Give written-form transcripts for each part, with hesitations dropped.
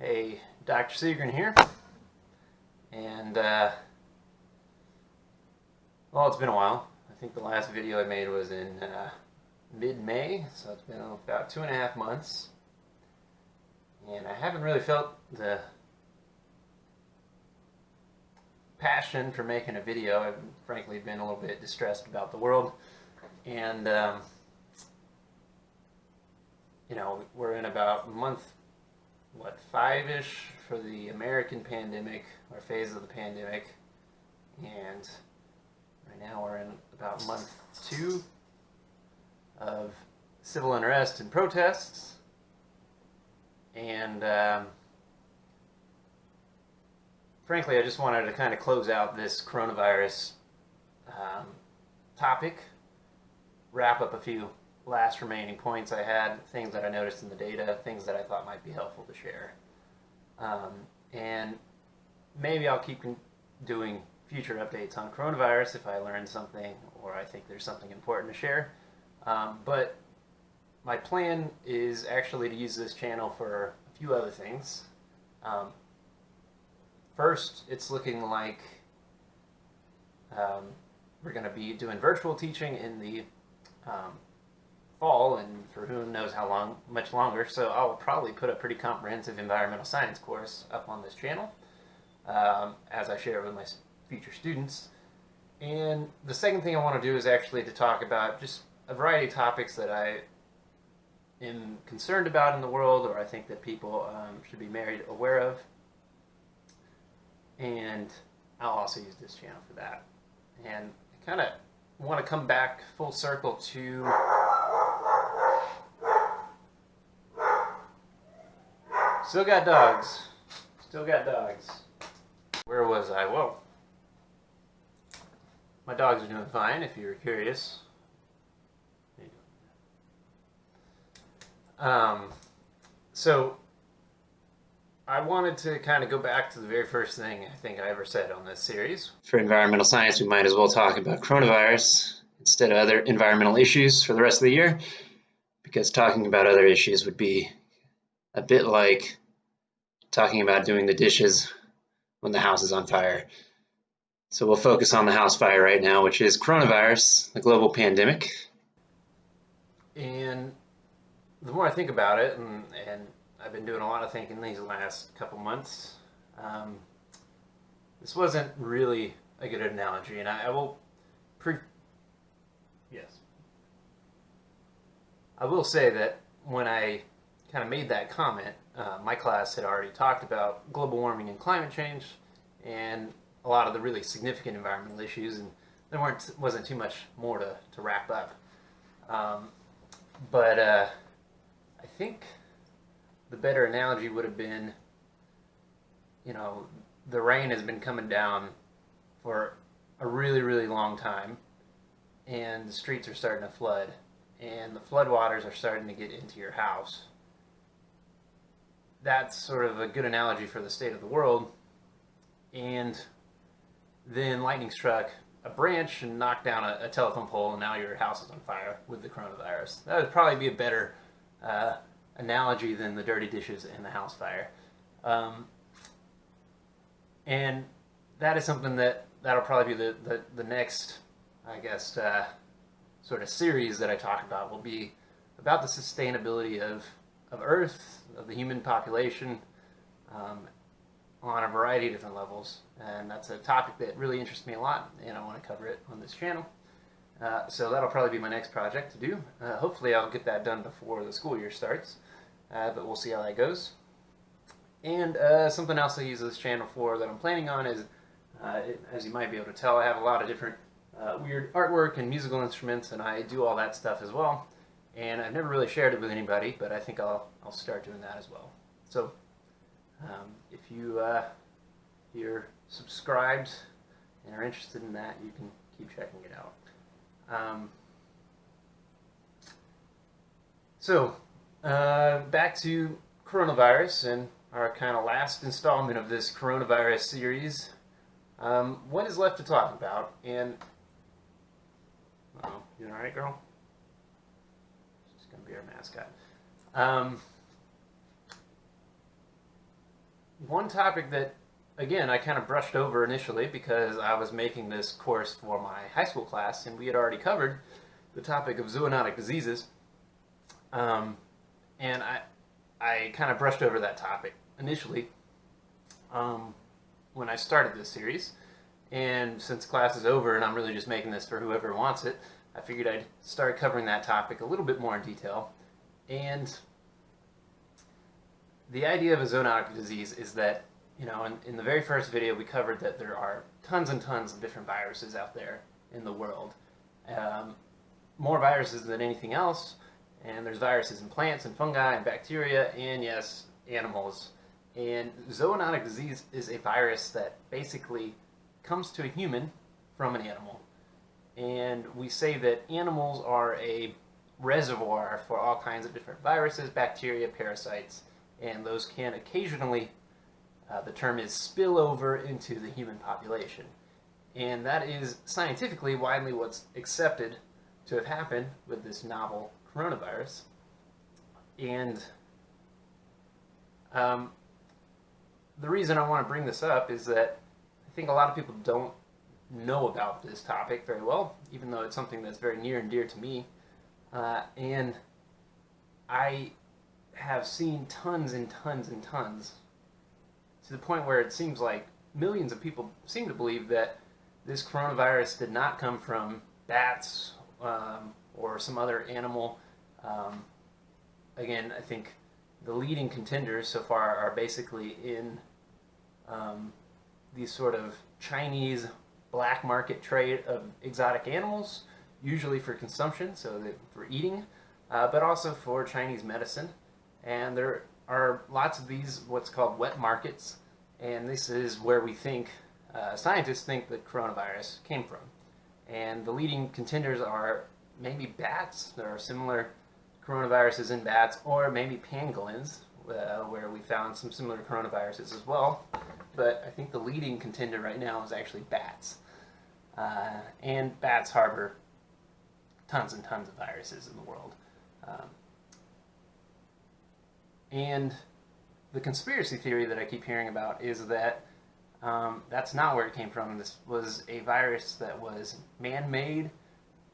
Hey, Dr. Seegren here, and well, it's been a while. I think the last video I made was in mid-May, so it's been about 2.5 months, and I haven't really felt the passion for making a video. I've frankly been a little bit distressed about the world, and you know, we're in about month 5-ish for the American pandemic, or phase of the pandemic, and right now we're in about month 2 of civil unrest and protests, and frankly I just wanted to kind of close out this coronavirus topic, wrap up a few last remaining points I had, things that I noticed in the data, things that I thought might be helpful to share. And maybe I'll keep doing future updates on coronavirus if I learn something or I think there's something important to share. But my plan is actually to use this channel for a few other things. First, it's looking like we're going to be doing virtual teaching in the fall, and for who knows how much longer, so I'll probably put a pretty comprehensive environmental science course up on this channel as I share it with my future students. And the second thing I want to do is actually to talk about just a variety of topics that I am concerned about in the world, or I think that people should be made aware of, and I'll also use this channel for that. And I kind of want to come back full circle to still got dogs. Where was I? Whoa. My dogs are doing fine, if you're curious. So I wanted to kind of go back to the very first thing I think I ever said on this series. For environmental science, we might as well talk about coronavirus instead of other environmental issues for the rest of the year, because talking about other issues would be a bit like talking about doing the dishes when the house is on fire. So we'll focus on the house fire right now, which is coronavirus, the global pandemic. And the more I think about it, and I've been doing a lot of thinking these last couple months, this wasn't really a good analogy, and I will say that when I kind of made that comment, my class had already talked about global warming and climate change and a lot of the really significant environmental issues, and there wasn't too much more to wrap up. But I think the better analogy would have been, you know, the rain has been coming down for a really, really long time, and the streets are starting to flood, and the floodwaters are starting to get into your house. That's sort of a good analogy for the state of the world. And then lightning struck a branch and knocked down a telephone pole, and now your house is on fire with the coronavirus. That would probably be a better analogy than the dirty dishes and the house fire. And that is something that'll probably be the next, I guess, sort of series that I talk about, will be about the sustainability of Earth, of the human population, on a variety of different levels. And that's a topic that really interests me a lot, and I want to cover it on this channel. So that'll probably be my next project to do. Hopefully I'll get that done before the school year starts, but we'll see how that goes. And something else I use this channel for that I'm planning on is, as you might be able to tell, I have a lot of different weird artwork and musical instruments, and I do all that stuff as well. And I've never really shared it with anybody, but I think I'll start doing that as well. So if you're subscribed and are interested in that, you can keep checking it out. So back to coronavirus and our kind of last installment of this coronavirus series. What is left to talk about? And you all right, girl? She's gonna be our mascot. one topic that, again, I kind of brushed over initially because I was making this course for my high school class, and we had already covered the topic of zoonotic diseases. And I kind of brushed over that topic initially when I started this series. And since class is over and I'm really just making this for whoever wants it, I figured I'd start covering that topic a little bit more in detail. And the idea of a zoonotic disease is that, you know, in the very first video we covered that there are tons and tons of different viruses out there in the world. More viruses than anything else, and there's viruses in plants and fungi and bacteria and, yes, animals. And zoonotic disease is a virus that basically comes to a human from an animal. And we say that animals are a reservoir for all kinds of different viruses, bacteria, parasites, and those can occasionally, the term is spill over into the human population. And that is scientifically widely what's accepted to have happened with this novel coronavirus. And the reason I want to bring this up is that I think a lot of people don't know about this topic very well, even though it's something that's very near and dear to me. And I have seen tons and tons and tons, to the point where it seems like millions of people seem to believe that this coronavirus did not come from bats or some other animal. Again, I think the leading contenders so far are basically in these sort of Chinese black market trade of exotic animals, usually for consumption, so that for eating, but also for Chinese medicine. And there are lots of these what's called wet markets, and this is where we think, scientists think that coronavirus came from. And the leading contenders are maybe bats. There are similar coronaviruses in bats, or maybe pangolins, where we found some similar coronaviruses as well. But I think the leading contender right now is actually bats. And bats harbor tons and tons of viruses in the world. And the conspiracy theory that I keep hearing about is that that's not where it came from. This was a virus that was man-made,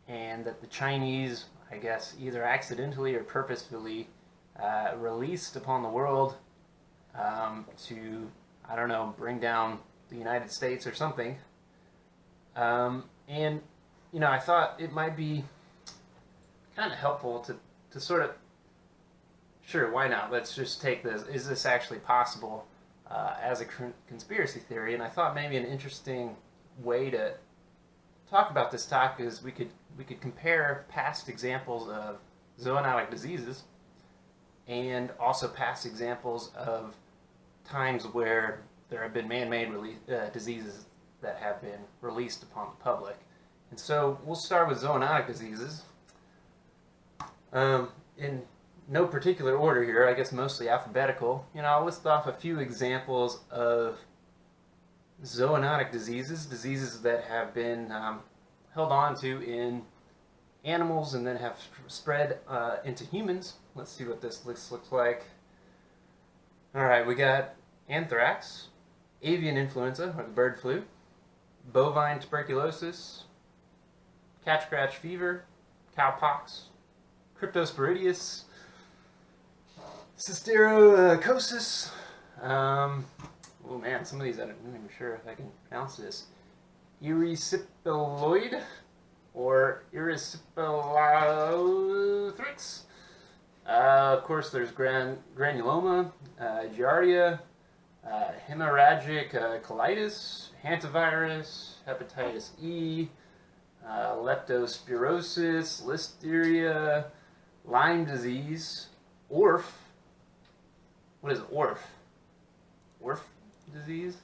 and that the Chinese, I guess, either accidentally or purposefully released upon the world to, I don't know, bring down the United States or something. And, you know, I thought it might be kind of helpful to sort of, sure, why not? Let's just take this. Is this actually possible as a conspiracy theory? And I thought maybe an interesting way to talk about this topic is we could compare past examples of zoonotic diseases and also past examples of times where there have been man-made diseases that have been released upon the public. And so we'll start with zoonotic diseases. In no particular order here, I guess mostly alphabetical. You know, I'll list off a few examples of zoonotic diseases, diseases that have been held on to in animals and then have spread into humans. Let's see what this list looks like. Alright, we got anthrax, avian influenza, or the bird flu, bovine tuberculosis, cat scratch fever, cowpox, cryptosporidius, cysticercosis. Oh man, some of these I'm not even sure if I can pronounce this. Erysipeloid or erysipelotheryx. Of course, there's granuloma, giardia, hemorrhagic colitis, hantavirus, hepatitis E, leptospirosis, listeria, Lyme disease, ORF. What is ORF? ORF disease?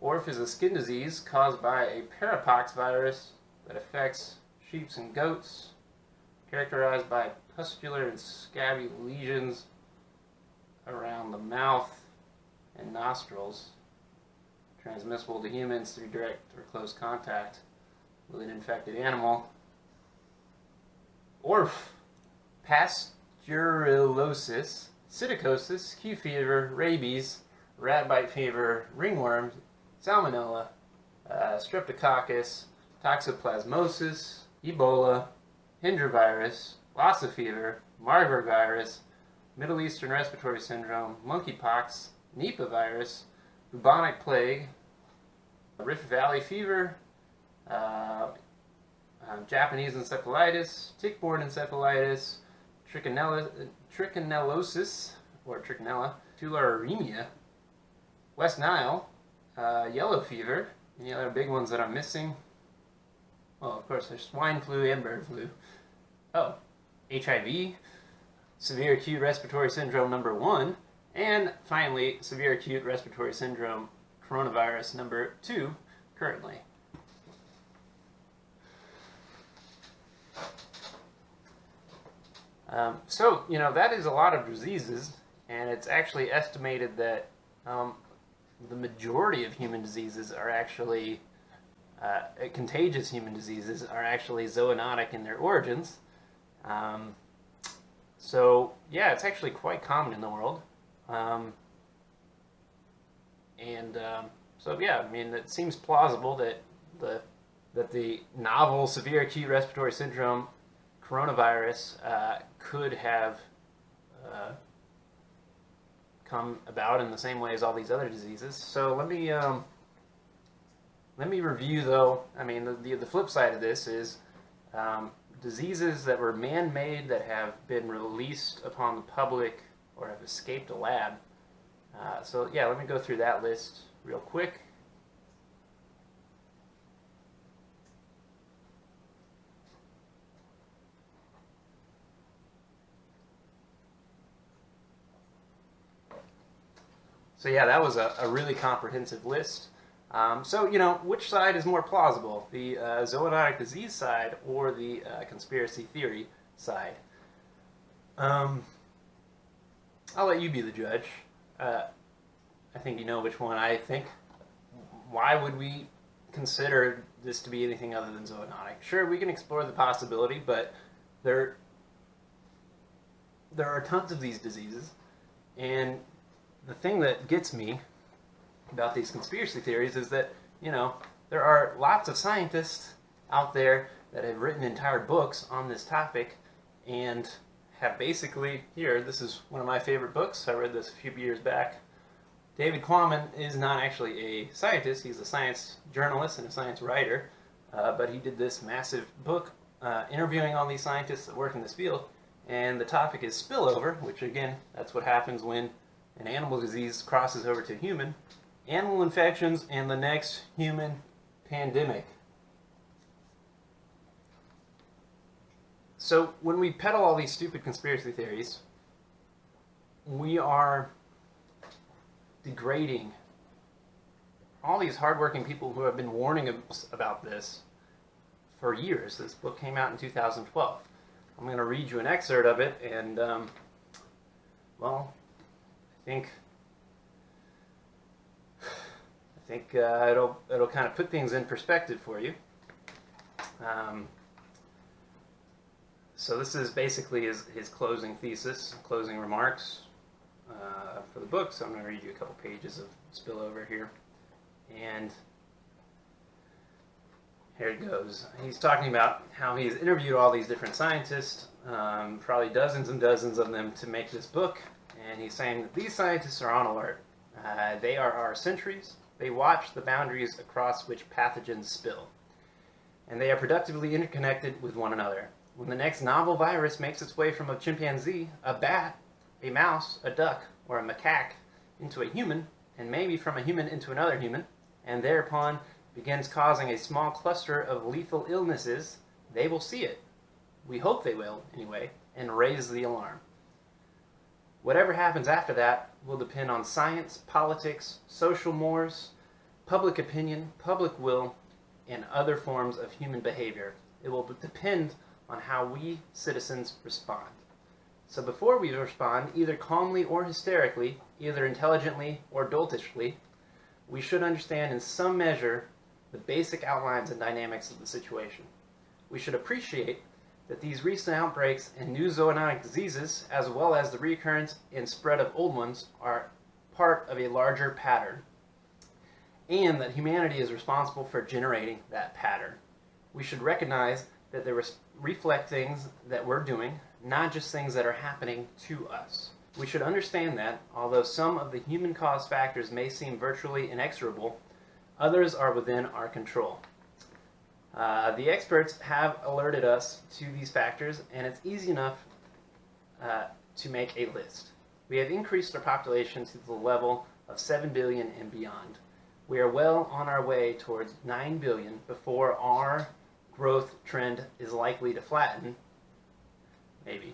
ORF is a skin disease caused by a parapox virus that affects sheep and goats, characterized by pustular and scabby lesions around the mouth and nostrils, transmissible to humans through direct or close contact with an infected animal. ORF, pasteurellosis, psittacosis, Q fever, rabies, rat bite fever, ringworm, salmonella, streptococcus, toxoplasmosis, Ebola, Hendra virus, Lassa fever, Marburg virus, Middle Eastern respiratory syndrome, monkeypox, Nipah virus, bubonic plague, Rift Valley fever, Japanese encephalitis, tick-borne encephalitis, trichinellosis, or trichinella, tularemia, West Nile, yellow fever. Any other big ones that I'm missing? Oh, of course, there's swine flu and bird flu. Oh, HIV, severe acute respiratory syndrome number 1, and finally, severe acute respiratory syndrome coronavirus number 2 currently. So, that is a lot of diseases, and it's actually estimated that the majority of human diseases are actually, contagious human diseases are actually zoonotic in their origins. So, yeah, it's actually quite common in the world. So, yeah, I mean, it seems plausible that the novel severe acute respiratory syndrome coronavirus could have come about in the same way as all these other diseases. So let me review, though. I mean, the flip side of this is diseases that were man-made that have been released upon the public or have escaped a lab. So yeah, let me go through that list real quick. So yeah, that was a really comprehensive list. So, which side is more plausible? The zoonotic disease side or the conspiracy theory side? I'll let you be the judge. I think you know which one I think. Why would we consider this to be anything other than zoonotic? Sure, we can explore the possibility, but there are tons of these diseases, and the thing that gets me about these conspiracy theories is that, there are lots of scientists out there that have written entire books on this topic and have basically, this is one of my favorite books. I read this a few years back. David Quammen is not actually a scientist. He's a science journalist and a science writer, but he did this massive book interviewing all these scientists that work in this field, and the topic is spillover, which again, that's what happens when an animal disease crosses over to human, animal infections, and the next human pandemic. So when we peddle all these stupid conspiracy theories, we are degrading all these hardworking people who have been warning us about this for years. This book came out in 2012. I'm going to read you an excerpt of it, and, well, I think it'll kind of put things in perspective for you. So this is basically his closing thesis, closing remarks for the book. So I'm going to read you a couple pages of spillover here, and here it goes. He's talking about how he's interviewed all these different scientists, probably dozens and dozens of them, to make this book. And he's saying that these scientists are on alert. They are our sentries. They watch the boundaries across which pathogens spill. And they are productively interconnected with one another. When the next novel virus makes its way from a chimpanzee, a bat, a mouse, a duck, or a macaque into a human, and maybe from a human into another human, and thereupon begins causing a small cluster of lethal illnesses, they will see it. We hope they will, anyway, and raise the alarm. Whatever happens after that will depend on science, politics, social mores, public opinion, public will, and other forms of human behavior. It will depend on how we citizens respond. So before we respond, either calmly or hysterically, either intelligently or doltishly, we should understand in some measure the basic outlines and dynamics of the situation. We should appreciate that these recent outbreaks and new zoonotic diseases, as well as the reoccurrence and spread of old ones, are part of a larger pattern, and that humanity is responsible for generating that pattern. We should recognize that they reflect things that we're doing, not just things that are happening to us. We should understand that, although some of the human-caused factors may seem virtually inexorable, others are within our control. The experts have alerted us to these factors, and it's easy enough to make a list. We have increased our population to the level of 7 billion and beyond. We are well on our way towards 9 billion before our growth trend is likely to flatten, maybe.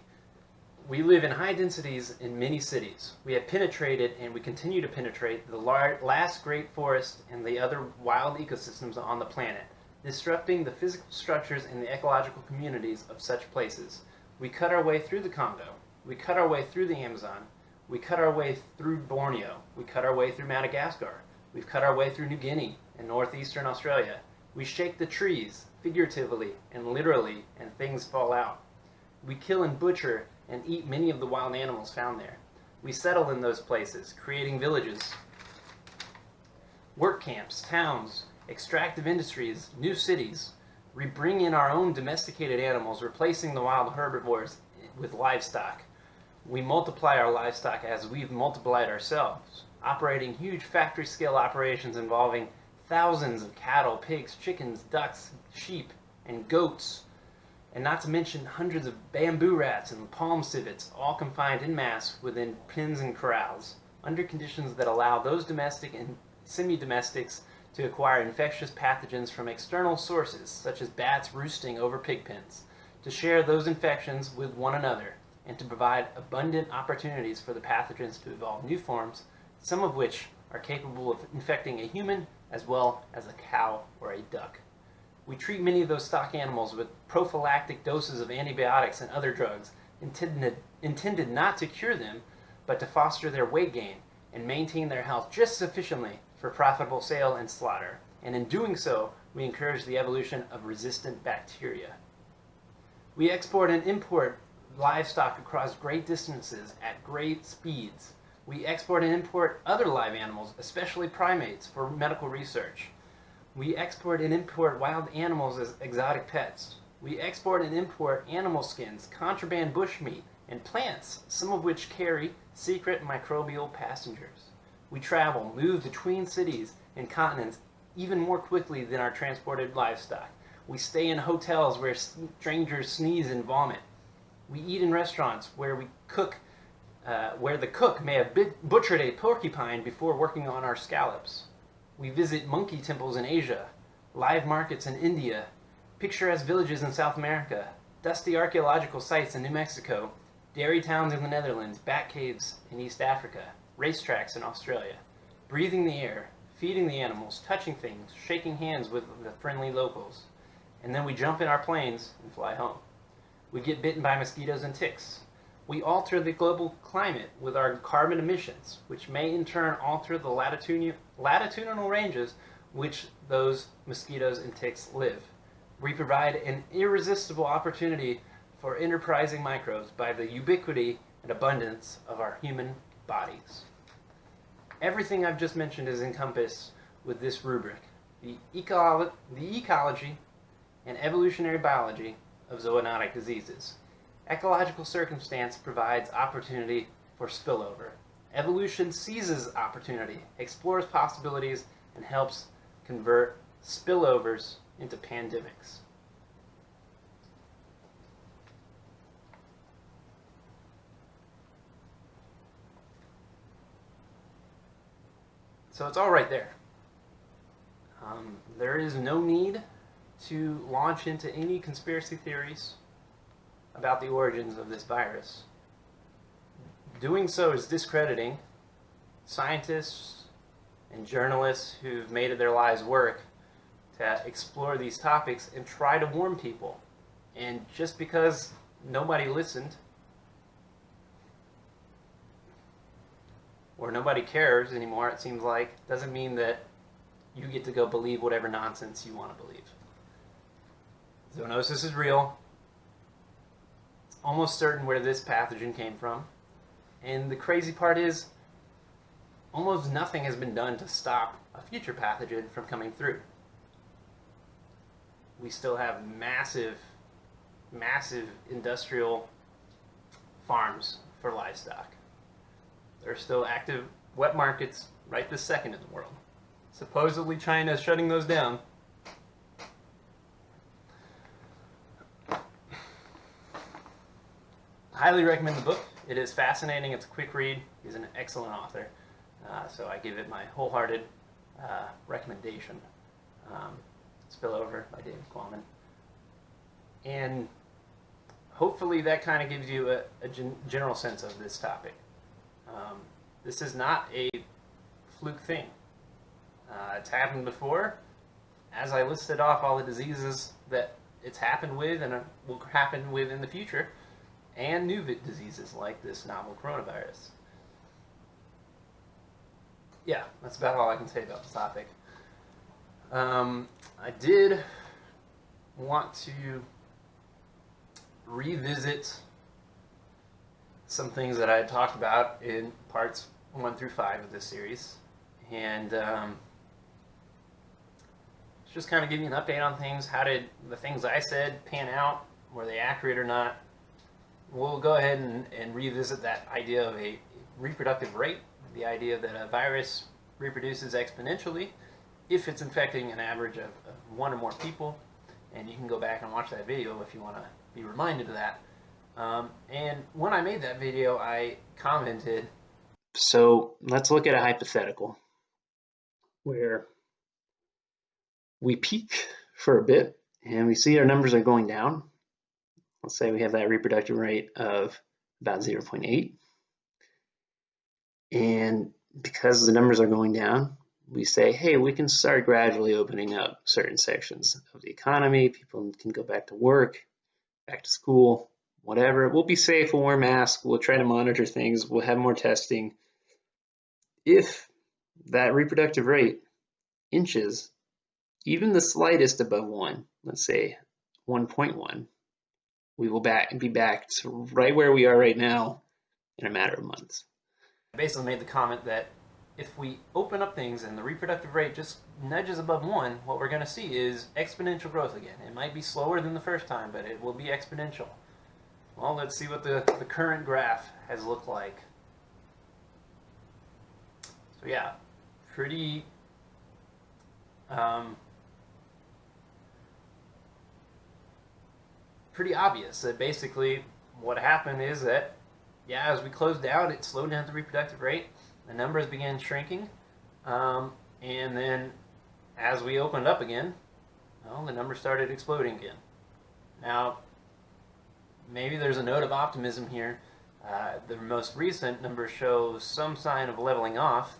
We live in high densities in many cities. We have penetrated, and we continue to penetrate, the last great forest and the other wild ecosystems on the planet, disrupting the physical structures and the ecological communities of such places. We cut our way through the Congo. We cut our way through the Amazon. We cut our way through Borneo. We cut our way through Madagascar. We've cut our way through New Guinea and northeastern Australia. We shake the trees, figuratively and literally, and things fall out. We kill and butcher and eat many of the wild animals found there. We settle in those places, creating villages, work camps, towns, extractive industries, new cities. We bring in our own domesticated animals, replacing the wild herbivores with livestock. We multiply our livestock as we've multiplied ourselves, operating huge factory-scale operations involving thousands of cattle, pigs, chickens, ducks, sheep, and goats, and not to mention hundreds of bamboo rats and palm civets, all confined en masse within pens and corrals, under conditions that allow those domestic and semi-domestics to acquire infectious pathogens from external sources, such as bats roosting over pig pens, to share those infections with one another, and to provide abundant opportunities for the pathogens to evolve new forms, some of which are capable of infecting a human as well as a cow or a duck. We treat many of those stock animals with prophylactic doses of antibiotics and other drugs intended not to cure them, but to foster their weight gain and maintain their health just sufficiently for profitable sale and slaughter. And in doing so, we encourage the evolution of resistant bacteria. We export and import livestock across great distances at great speeds. We export and import other live animals, especially primates, for medical research. We export and import wild animals as exotic pets. We export and import animal skins, contraband bushmeat, and plants, some of which carry secret microbial passengers. We travel, move between cities and continents even more quickly than our transported livestock. We stay in hotels where strangers sneeze and vomit. We eat in restaurants where the cook may have butchered a porcupine before working on our scallops. We visit monkey temples in Asia, live markets in India, picturesque villages in South America, dusty archaeological sites in New Mexico, dairy towns in the Netherlands, bat caves in East Africa, racetracks in Australia, breathing the air, feeding the animals, touching things, shaking hands with the friendly locals. And then we jump in our planes and fly home. We get bitten by mosquitoes and ticks. We alter the global climate with our carbon emissions, which may in turn alter the latitudinal ranges which those mosquitoes and ticks live. We provide an irresistible opportunity for enterprising microbes by the ubiquity and abundance of our human bodies. Everything I've just mentioned is encompassed with this rubric, the ecology and evolutionary biology of zoonotic diseases. Ecological circumstance provides opportunity for spillover. Evolution seizes opportunity, explores possibilities, and helps convert spillovers into pandemics. So it's all right there. There is no need to launch into any conspiracy theories about the origins of this virus. Doing so is discrediting scientists and journalists who've made it their lives work to explore these topics and try to warn people. And just because nobody listened or nobody cares anymore, it seems like, doesn't mean that you get to go believe whatever nonsense you want to believe. Zoonosis is real. almost certain where this pathogen came from. And the crazy part is, almost nothing has been done to stop a future pathogen from coming through. We still have massive, massive industrial farms for livestock. There are still active wet markets right this second in the world. Supposedly China is shutting those down. Highly recommend the book. It is fascinating. It's a quick read. He's an excellent author. So I give it my wholehearted recommendation. Spillover by David Quammen. And hopefully that kind of gives you a general sense of this topic. This is not a fluke thing. It's happened before. As I listed off all the diseases that it's happened with and will happen with in the future, and new diseases like this novel coronavirus. Yeah, that's about all I can say about the topic. I did want to revisit some things that I had talked about in parts 1 through 5 of this series, and just kind of give you an update on things. How did the things I said pan out? Were they accurate or not? We'll go ahead and revisit that idea of a reproductive rate, the idea that a virus reproduces exponentially if it's infecting an average of 1 or more people, and you can go back and watch that video if you want to be reminded of that. And when I made that video, I commented, so let's look at a hypothetical where we peak for a bit and we see our numbers are going down. Let's say we have that reproductive rate of about 0.8. And because the numbers are going down, we say, hey, we can start gradually opening up certain sections of the economy. People can go back to work, back to school, whatever. We'll be safe, we'll wear masks, we'll try to monitor things, we'll have more testing. If that reproductive rate inches even the slightest above 1, let's say 1.1, we will be back to right where we are right now in a matter of months. I basically made the comment that if we open up things and the reproductive rate just nudges above 1, what we're going to see is exponential growth again. It might be slower than the first time, but it will be exponential. Well, let's see what the current graph has looked like. So yeah, pretty obvious that basically what happened is that, yeah, as we closed down, it slowed down the reproductive rate. The numbers began shrinking, and then as we opened up again, well, the numbers started exploding again. Now, maybe there's a note of optimism here. The most recent numbers show some sign of leveling off.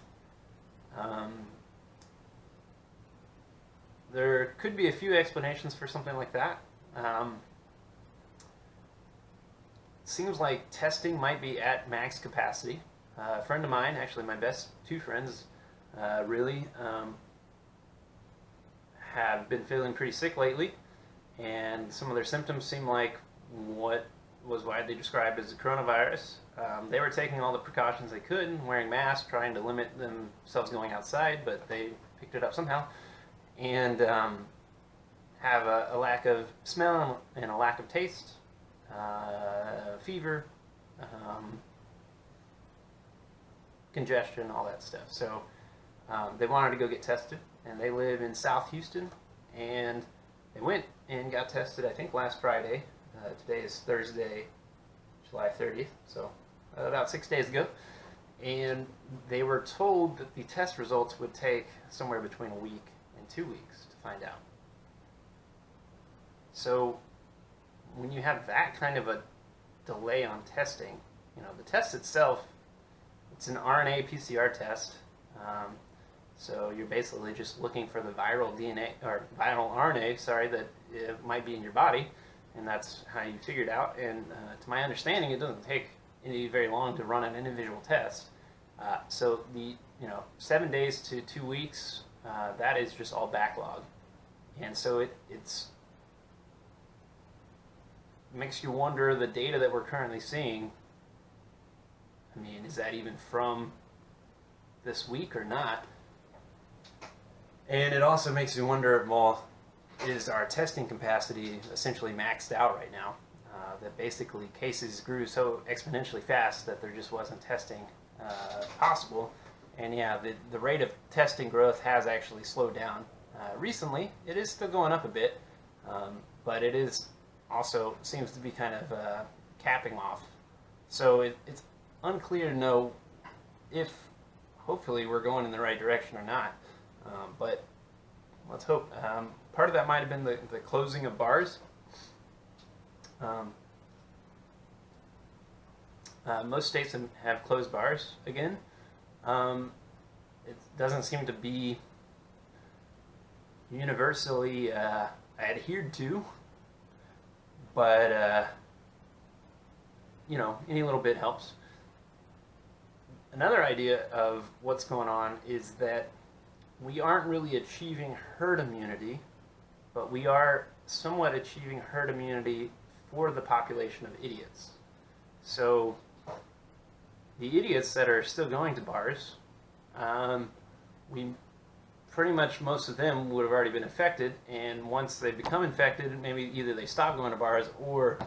There could be a few explanations for something like that. Seems like testing might be at max capacity. A friend of mine, actually my best 2 friends, really have been feeling pretty sick lately, and some of their symptoms seem like what was widely described as the coronavirus. They were taking all the precautions they could, and wearing masks, trying to limit themselves going outside, but they picked it up somehow, and have a lack of smell and a lack of taste, fever, congestion, all that stuff. So they wanted to go get tested, and they live in South Houston, and they went and got tested, I think, last Friday. Today is Thursday, July 30th, so about 6 days ago. And they were told that the test results would take somewhere between a week and 2 weeks to find out. So when you have that kind of a delay on testing, the test itself, it's an RNA PCR test. So you're basically just looking for the viral DNA or viral RNA, that it might be in your body, and that's how you figure it out. And to my understanding, it doesn't take very long to run an individual test. So the 7 days to 2 weeks, that is just all backlog, and so it's makes you wonder, the data that we're currently seeing, I mean, is that even from this week or not? And it also makes you wonder, well, is our testing capacity essentially maxed out right now? That basically cases grew so exponentially fast that there just wasn't testing possible. And yeah, the rate of testing growth has actually slowed down recently. It is still going up a bit, but it is also seems to be kind of capping off. So it's unclear to know if, hopefully, we're going in the right direction or not. But let's hope. Part of that might have been the closing of bars. Most states have closed bars again. It doesn't seem to be universally adhered to, but you know, any little bit helps. Another idea of what's going on is that we aren't really achieving herd immunity, but we are somewhat achieving herd immunity for the population of idiots. So the idiots that are still going to bars, we pretty much, most of them would have already been infected, and once they become infected, maybe either they stop going to bars or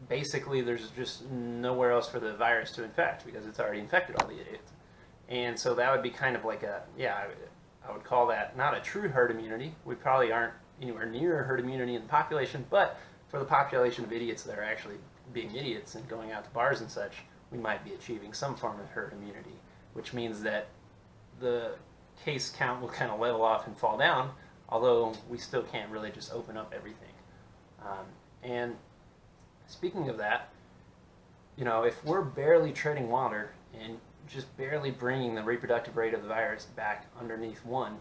basically there's just nowhere else for the virus to infect because it's already infected all the idiots. And so that would be kind of like a, yeah, I would call that not a true herd immunity. We probably aren't anywhere near herd immunity in the population, but for the population of idiots that are actually being idiots and going out to bars and such, we might be achieving some form of herd immunity, which means that the case count will kind of level off and fall down, although we still can't really just open up everything. And speaking of that, you know, if we're barely treading water and just barely bringing the reproductive rate of the virus back underneath 1,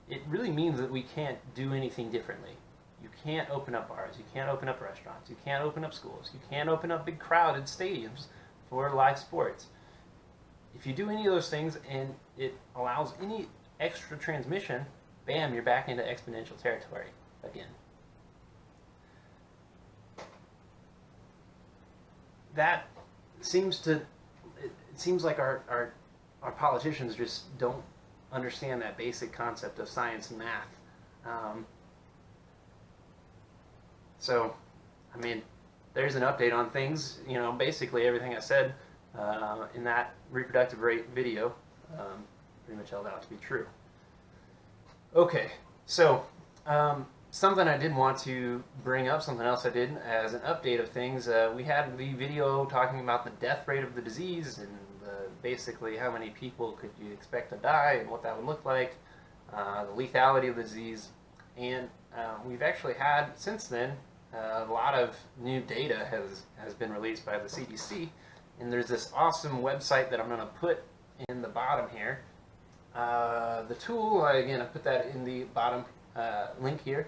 it really means that we can't do anything differently. You can't open up bars, you can't open up restaurants, you can't open up schools, you can't open up big crowded stadiums for live sports. If you do any of those things and it allows any extra transmission, bam, you're back into exponential territory again. That seems to, it seems like our politicians just don't understand that basic concept of science and math. So, I mean, there's an update on things. You know, basically everything I said in that reproductive rate video pretty much held out to be true. Okay, so something I did want to bring up, something else I did as an update of things. We had the video talking about the death rate of the disease and basically how many people could you expect to die and what that would look like, the lethality of the disease, and we've actually had since then a lot of new data has been released by the CDC, and there's this awesome website that I'm going to put in the bottom here. The tool, again, I put that in the bottom link here,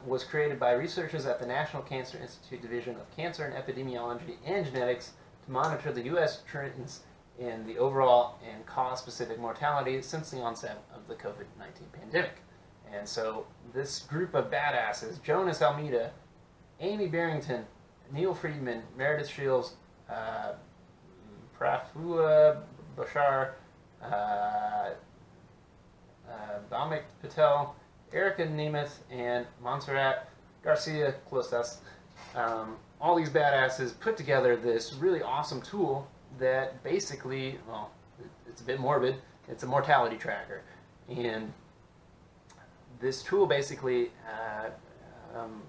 was created by researchers at the National Cancer Institute Division of Cancer and Epidemiology and Genetics to monitor the U.S. trends in the overall and cause-specific mortality since the onset of the COVID-19 pandemic. And so this group of badasses, Jonas Almeida, Amy Barrington, Neil Friedman, Meredith Shields, Prafula Bashar, Bhamik Patel, Erica Nemeth, and Montserrat Garcia Closas, all these badasses put together this really awesome tool that basically, well, it's a bit morbid, it's a mortality tracker. And this tool basically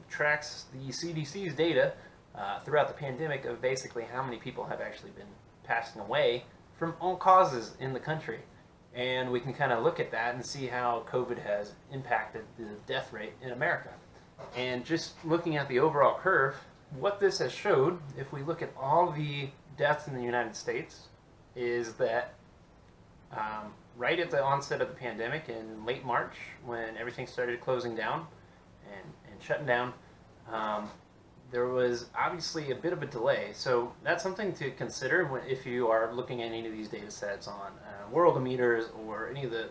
tracks the CDC's data throughout the pandemic of basically how many people have actually been passing away from all causes in the country. And we can kind of look at that and see how COVID has impacted the death rate in America. And just looking at the overall curve, what this has showed, if we look at all the deaths in the United States, is that right at the onset of the pandemic in late March, when everything started closing down and shutting down, there was obviously a bit of a delay. So that's something to consider if you are looking at any of these data sets on Worldometers or any of the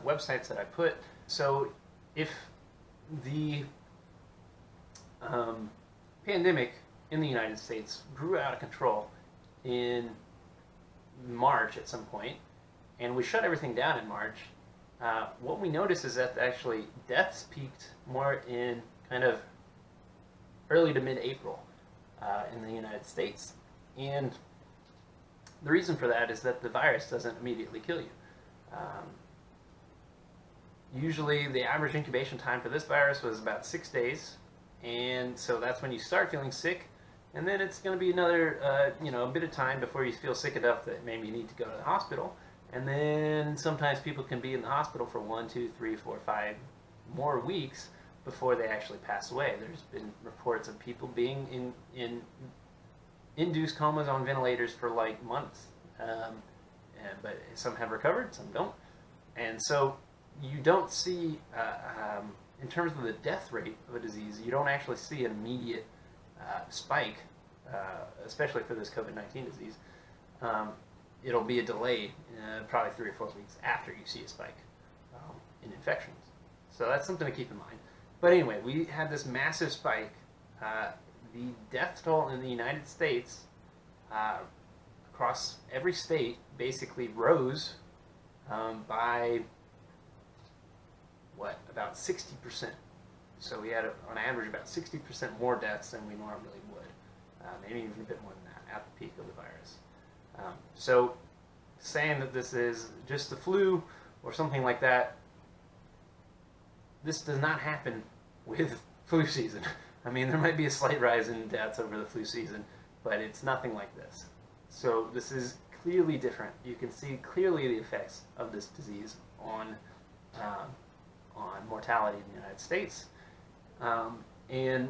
websites that I put. So if the pandemic in the United States grew out of control in March at some point, and we shut everything down in March. What we noticed is that actually deaths peaked more in kind of early to mid-April in the United States. And the reason for that is that the virus doesn't immediately kill you. Usually the average incubation time for this virus was about 6 days, and so that's when you start feeling sick, and then it's going to be another a bit of time before you feel sick enough that maybe you need to go to the hospital. And then sometimes people can be in the hospital for 1, 2, 3, 4, 5 more weeks before they actually pass away. There's been reports of people being in induced comas on ventilators for like months, but some have recovered, some don't. And so you don't see, in terms of the death rate of a disease, you don't actually see an immediate spike, especially for this COVID-19 disease. It'll be a delay, probably 3 or 4 weeks after you see a spike in infections. So that's something to keep in mind. But anyway, we had this massive spike. The death toll in the United States across every state basically rose by, about 60%. So we had, on average, about 60% more deaths than we normally would, maybe even a bit more than that at the peak of the virus. So saying that this is just the flu or something like that, this does not happen with flu season. I mean, there might be a slight rise in deaths over the flu season, but it's nothing like this. So this is clearly different. You can see clearly the effects of this disease on mortality in the United States. And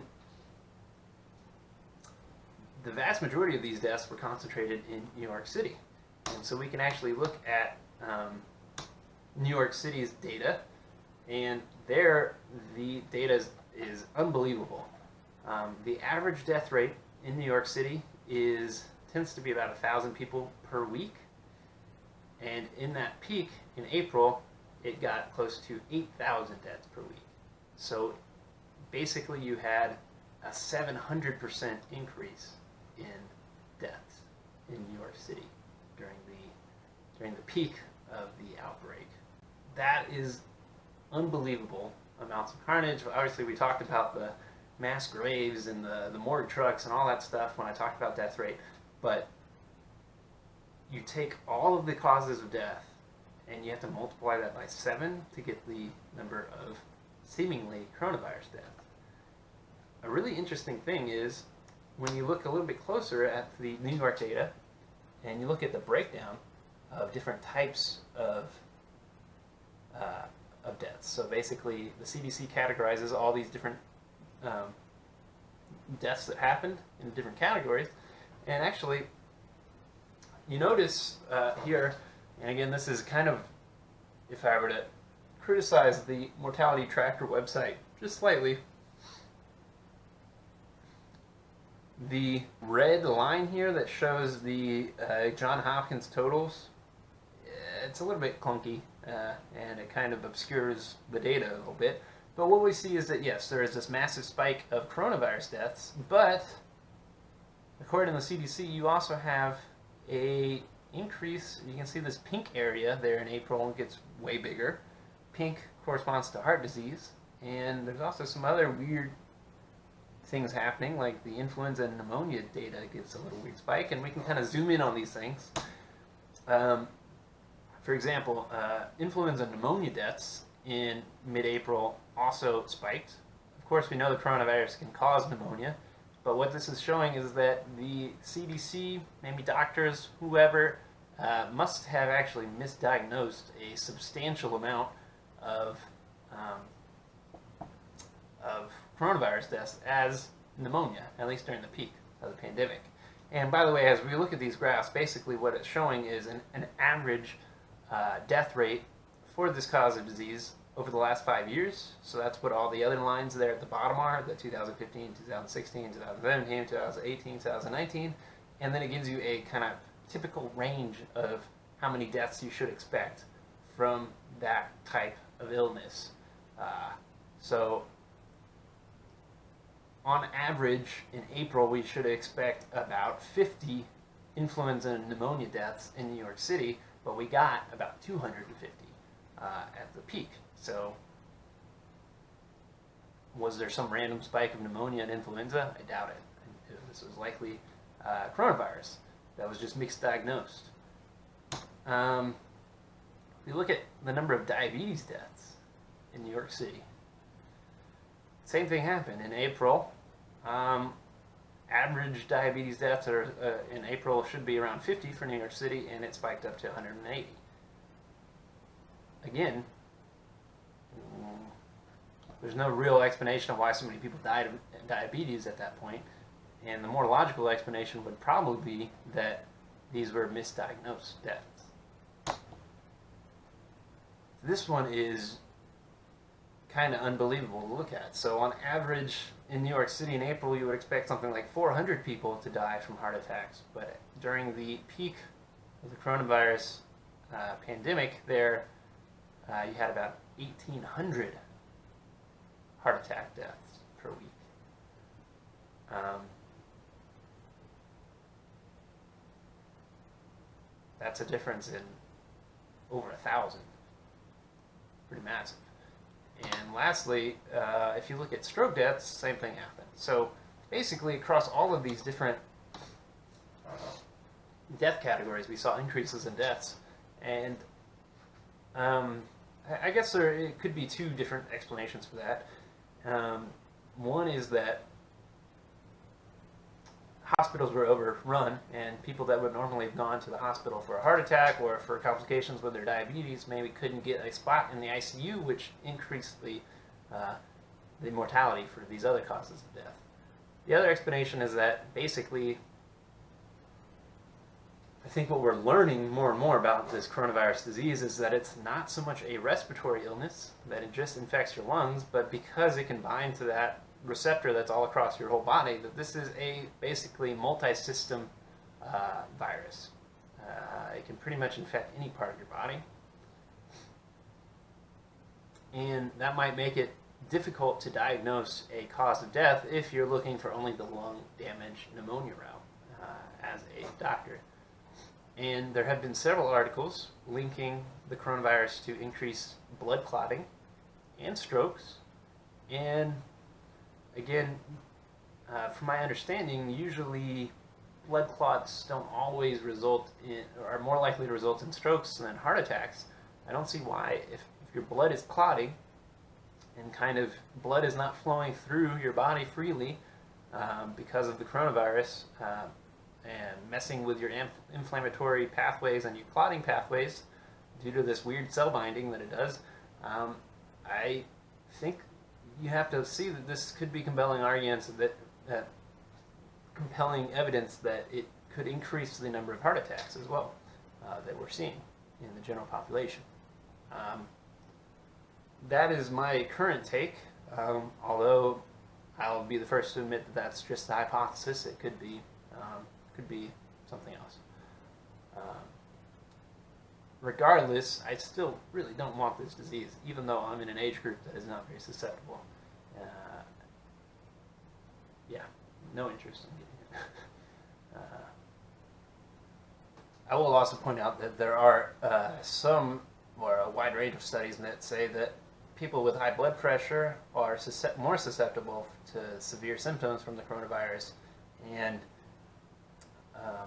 the vast majority of these deaths were concentrated in New York City. And so we can actually look at New York City's data, and there the data is unbelievable. The average death rate in New York City tends to be about 1,000 people per week, and in that peak in April, it got close to 8,000 deaths per week. So basically you had a 700% increase in deaths in New York City during the peak of the outbreak. That is unbelievable amounts of carnage. Obviously, we talked about the mass graves and the morgue trucks and all that stuff when I talked about death rate, but you take all of the causes of death and you have to multiply that by 7 to get the number of seemingly coronavirus deaths. A really interesting thing is when you look a little bit closer at the New York data and you look at the breakdown of different types of deaths. So basically the CDC categorizes all these different deaths that happened in different categories, and actually you notice here, and again this is kind of, if I were to criticize the Mortality Tracker website just slightly, the red line here that shows the Johns Hopkins totals, it's a little bit clunky and it kind of obscures the data a little bit. But what we see is that yes, there is this massive spike of coronavirus deaths, but according to the CDC, you also have a increase. You can see this pink area there in April, it gets way bigger. Pink corresponds to heart disease, and there's also some other weird things happening, like the influenza and pneumonia data gives a little weird spike, and we can kind of zoom in on these things. For example, influenza and pneumonia deaths in mid-April also spiked. Of course, we know the coronavirus can cause pneumonia, but what this is showing is that the CDC, maybe doctors, whoever, must have actually misdiagnosed a substantial amount of coronavirus deaths as pneumonia, at least during the peak of the pandemic. And by the way, as we look at these graphs, basically what it's showing is an average death rate for this cause of disease over the last 5 years. So that's what all the other lines there at the bottom are, the 2015, 2016, 2017, 2018, 2019. And then it gives you a kind of typical range of how many deaths you should expect from that type of illness. So on average, in April, we should expect about 50 influenza and pneumonia deaths in New York City, but we got about 250 at the peak. So, was there some random spike of pneumonia and influenza? I doubt it. This was likely coronavirus that was just mixed diagnosed. If you look at the number of diabetes deaths in New York City, same thing happened in April. Average diabetes deaths in April should be around 50 for New York City, and it spiked up to 180. Again, there's no real explanation of why so many people died of diabetes at that point, and the more logical explanation would probably be that these were misdiagnosed deaths. This one is kind of unbelievable to look at. So on average, in New York City in April, you would expect something like 400 people to die from heart attacks, but during the peak of the coronavirus pandemic there, you had about 1,800 heart attack deaths per week. That's a difference in over 1,000. Pretty massive. And lastly, if you look at stroke deaths, same thing happened. So basically, across all of these different death categories, we saw increases in deaths. And I guess it could be two different explanations for that. One is that hospitals were overrun, and people that would normally have gone to the hospital for a heart attack or for complications with their diabetes maybe couldn't get a spot in the ICU, which increased the mortality for these other causes of death. The other explanation is that basically, I think what we're learning more and more about this coronavirus disease is that it's not so much a respiratory illness, that it just infects your lungs, but because it can bind to that receptor that's all across your whole body, that this is a basically multi-system virus. It can pretty much infect any part of your body. And that might make it difficult to diagnose a cause of death if you're looking for only the lung damage pneumonia route as a doctor. And there have been several articles linking the coronavirus to increased blood clotting and strokes. And again, from my understanding, usually blood clots don't always result in, or are more likely to result in strokes than heart attacks. I don't see why, if your blood is clotting and kind of blood is not flowing through your body freely because of the coronavirus and messing with your inflammatory pathways and your clotting pathways due to this weird cell binding that it does, I think you have to see that this could be compelling arguments that compelling evidence that it could increase the number of heart attacks as well that we're seeing in the general population. That is my current take, although I'll be the first to admit that that's just a hypothesis. It could be something else. Regardless, I still really don't want this disease, even though I'm in an age group that is not very susceptible. Yeah, no interest in getting it. I will also point out that there are a wide range of studies that say that people with high blood pressure are more susceptible to severe symptoms from the coronavirus, and I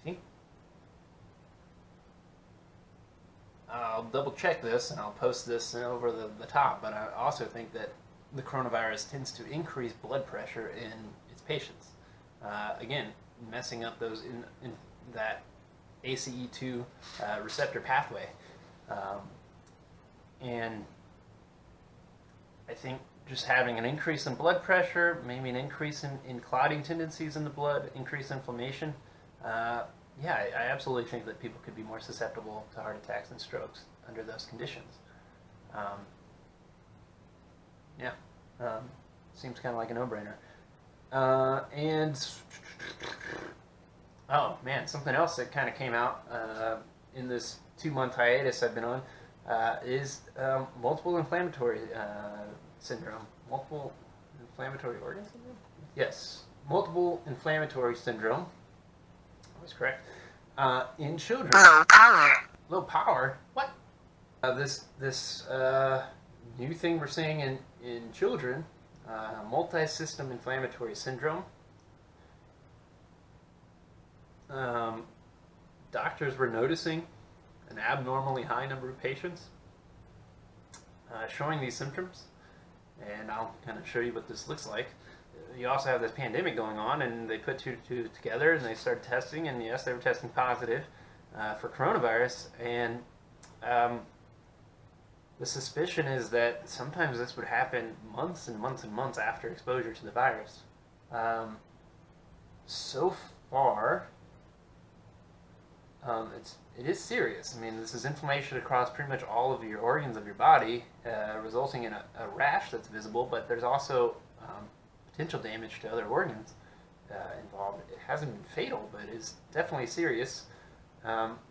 think I'll double check this and I'll post this over the top, but I also think that the coronavirus tends to increase blood pressure in its patients. Again, messing up those in that ACE2 receptor pathway. And I think just having an increase in blood pressure, maybe an increase in clotting tendencies in the blood, increased inflammation, yeah, I absolutely think that people could be more susceptible to heart attacks and strokes under those conditions. Seems kind of like a no-brainer. Oh man, something else that kind of came out in this 2-month hiatus I've been on is multiple inflammatory syndrome. Multiple inflammatory organ syndrome? Yes, multiple inflammatory syndrome. I was correct. In children. Low power. Low power? What? This new thing we're seeing in children, multi-system inflammatory syndrome. Doctors were noticing an abnormally high number of patients showing these symptoms, and I'll kind of show you what this looks like. You also have this pandemic going on, and they put two together, and they started testing, and yes, they were testing positive for coronavirus, and the suspicion is that sometimes this would happen months and months and months after exposure to the virus. So far, it is serious. I mean, this is inflammation across pretty much all of your organs of your body, resulting in a rash that's visible, but there's also potential damage to other organs involved. It hasn't been fatal, but is definitely serious,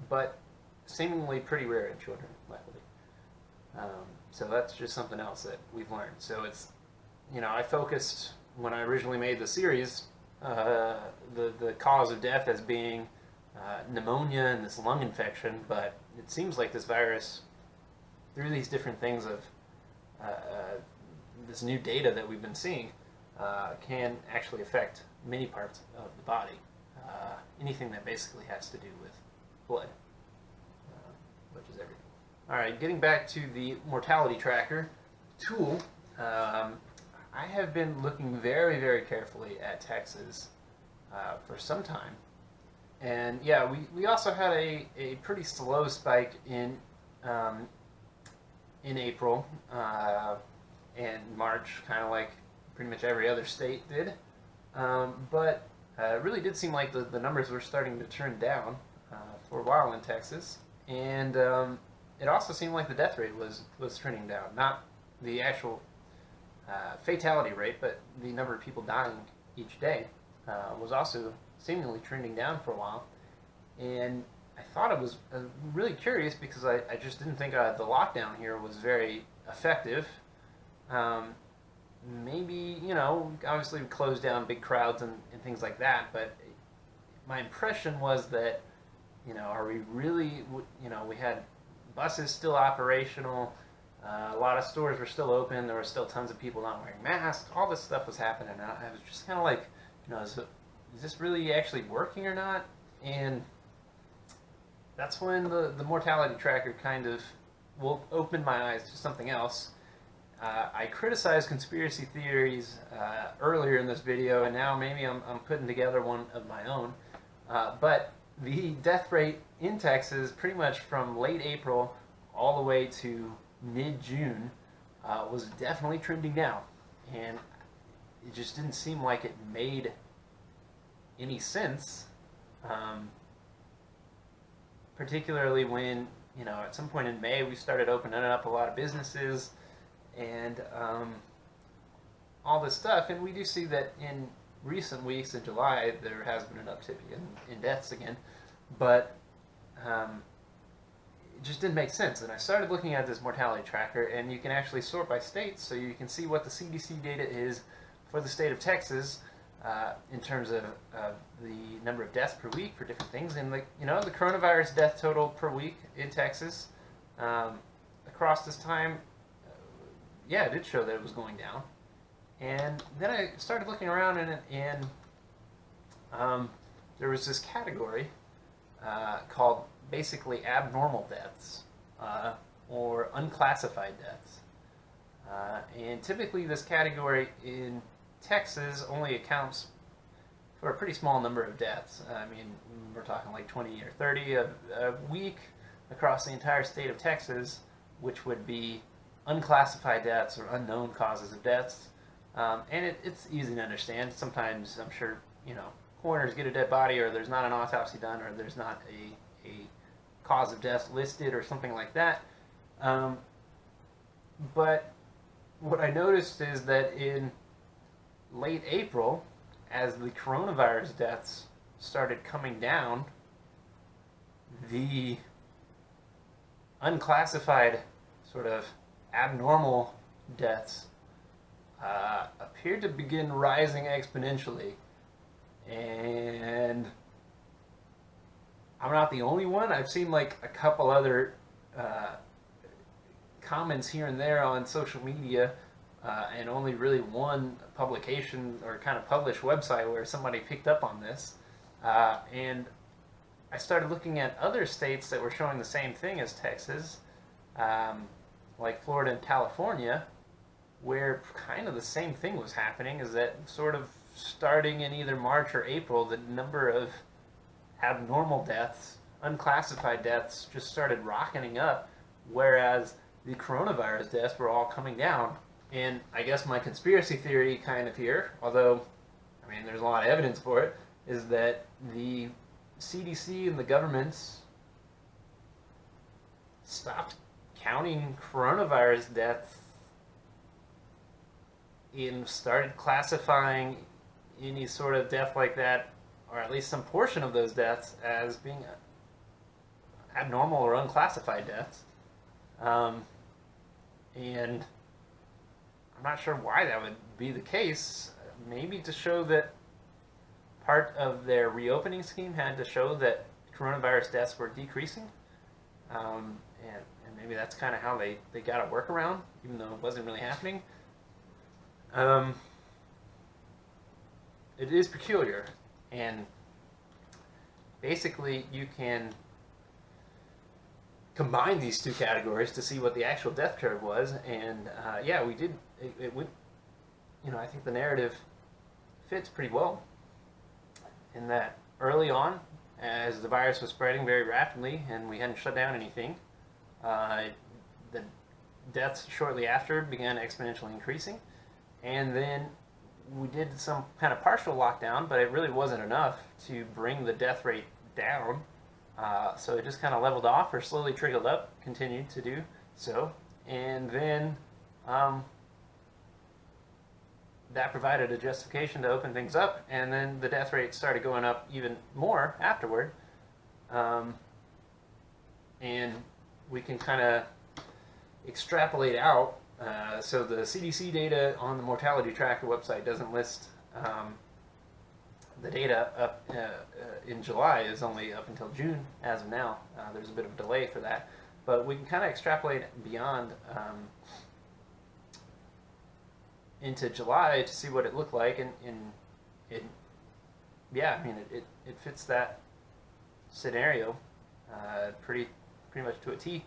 but seemingly pretty rare in children, luckily. So that's just something else that we've learned. So it's, I focused, when I originally made the series, the cause of death as being pneumonia and this lung infection, but it seems like this virus, through these different things of this new data that we've been seeing, can actually affect many parts of the body. Anything that basically has to do with blood, which is everything. All right, getting back to the Mortality Tracker tool, I have been looking very, very carefully at Texas for some time. And yeah, we also had a pretty slow spike in April and March, kind of like pretty much every other state did. But it really did seem like the numbers were starting to turn down for a while in Texas. And it also seemed like the death rate was trending down. Not the actual fatality rate, but the number of people dying each day was also seemingly trending down for a while. And I thought it was really curious because I just didn't think the lockdown here was very effective. Maybe, obviously we closed down big crowds and things like that, but my impression was that, are we really, we had buses still operational, a lot of stores were still open, there were still tons of people not wearing masks, all this stuff was happening, and I was just kind of like, is this really actually working or not? And that's when the Mortality Tracker kind of opened my eyes to something else. I criticized conspiracy theories earlier in this video, and now maybe I'm putting together one of my own. But the death rate in Texas, pretty much from late April all the way to mid-June, was definitely trending down. And it just didn't seem like it made any sense, particularly when, at some point in May we started opening up a lot of businesses and all this stuff, and we do see that in recent weeks in July there has been an uptick in deaths again, but it just didn't make sense. And I started looking at this Mortality Tracker, and you can actually sort by states, so you can see what the CDC data is for the state of Texas in terms of the number of deaths per week for different things, and the coronavirus death total per week in Texas across this time. Yeah, it did show that it was going down. And then I started looking around, and there was this category called basically abnormal deaths or unclassified deaths. And typically this category in Texas only accounts for a pretty small number of deaths. I mean, we're talking like 20 or 30 a week across the entire state of Texas, which would be unclassified deaths or unknown causes of deaths. And it's easy to understand. Sometimes, I'm sure, coroners get a dead body, or there's not an autopsy done, or there's not a cause of death listed or something like that. But what I noticed is that in late April, as the coronavirus deaths started coming down, the unclassified sort of abnormal deaths appeared to begin rising exponentially. And I'm not the only one. I've seen like a couple other comments here and there on social media, and only really one publication or kind of published website where somebody picked up on this. And I started looking at other states that were showing the same thing as Texas, like Florida and California, where kind of the same thing was happening, is that sort of starting in either March or April, the number of abnormal deaths, unclassified deaths, just started rocketing up, whereas the coronavirus deaths were all coming down. And I guess my conspiracy theory kind of here, although, I mean, there's a lot of evidence for it, is that the CDC and the governments stopped counting coronavirus deaths and started classifying any sort of death like that, or at least some portion of those deaths, as being abnormal or unclassified deaths. And I'm not sure why that would be the case. Maybe to show that part of their reopening scheme had to show that coronavirus deaths were decreasing. And maybe that's kind of how they got a workaround, even though it wasn't really happening. It is peculiar, and basically you can combine these two categories to see what the actual death curve was, and yeah, we did. It went, you know, I think the narrative fits pretty well in that early on, as the virus was spreading very rapidly and we hadn't shut down anything, the deaths shortly after began exponentially increasing, and then we did some kind of partial lockdown, but it really wasn't enough to bring the death rate down. So it just kind of leveled off or slowly trickled up, continued to do so, and then that provided a justification to open things up, and then the death rate started going up even more afterward. And we can kind of extrapolate out. So the CDC data on the Mortality Tracker website doesn't list the data up in July, is only up until June as of now. There's a bit of a delay for that, but we can kind of extrapolate beyond into July to see what it looked like, and it, yeah, I mean, it fits that scenario pretty much to a T.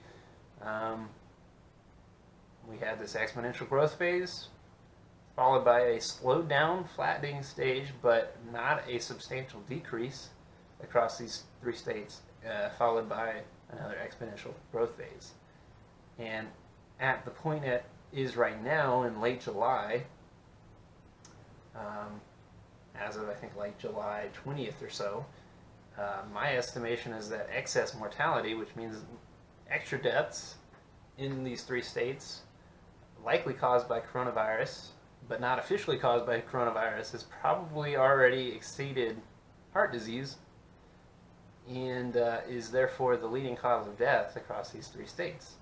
We had this exponential growth phase, followed by a slowed down, flattening stage, but not a substantial decrease across these three states, followed by another exponential growth phase. And at the point it is right now in late July, as of I think like July 20th or so, my estimation is that excess mortality, which means extra deaths in these three states, likely caused by coronavirus, but not officially caused by coronavirus, has probably already exceeded heart disease, and is therefore the leading cause of death across these three states.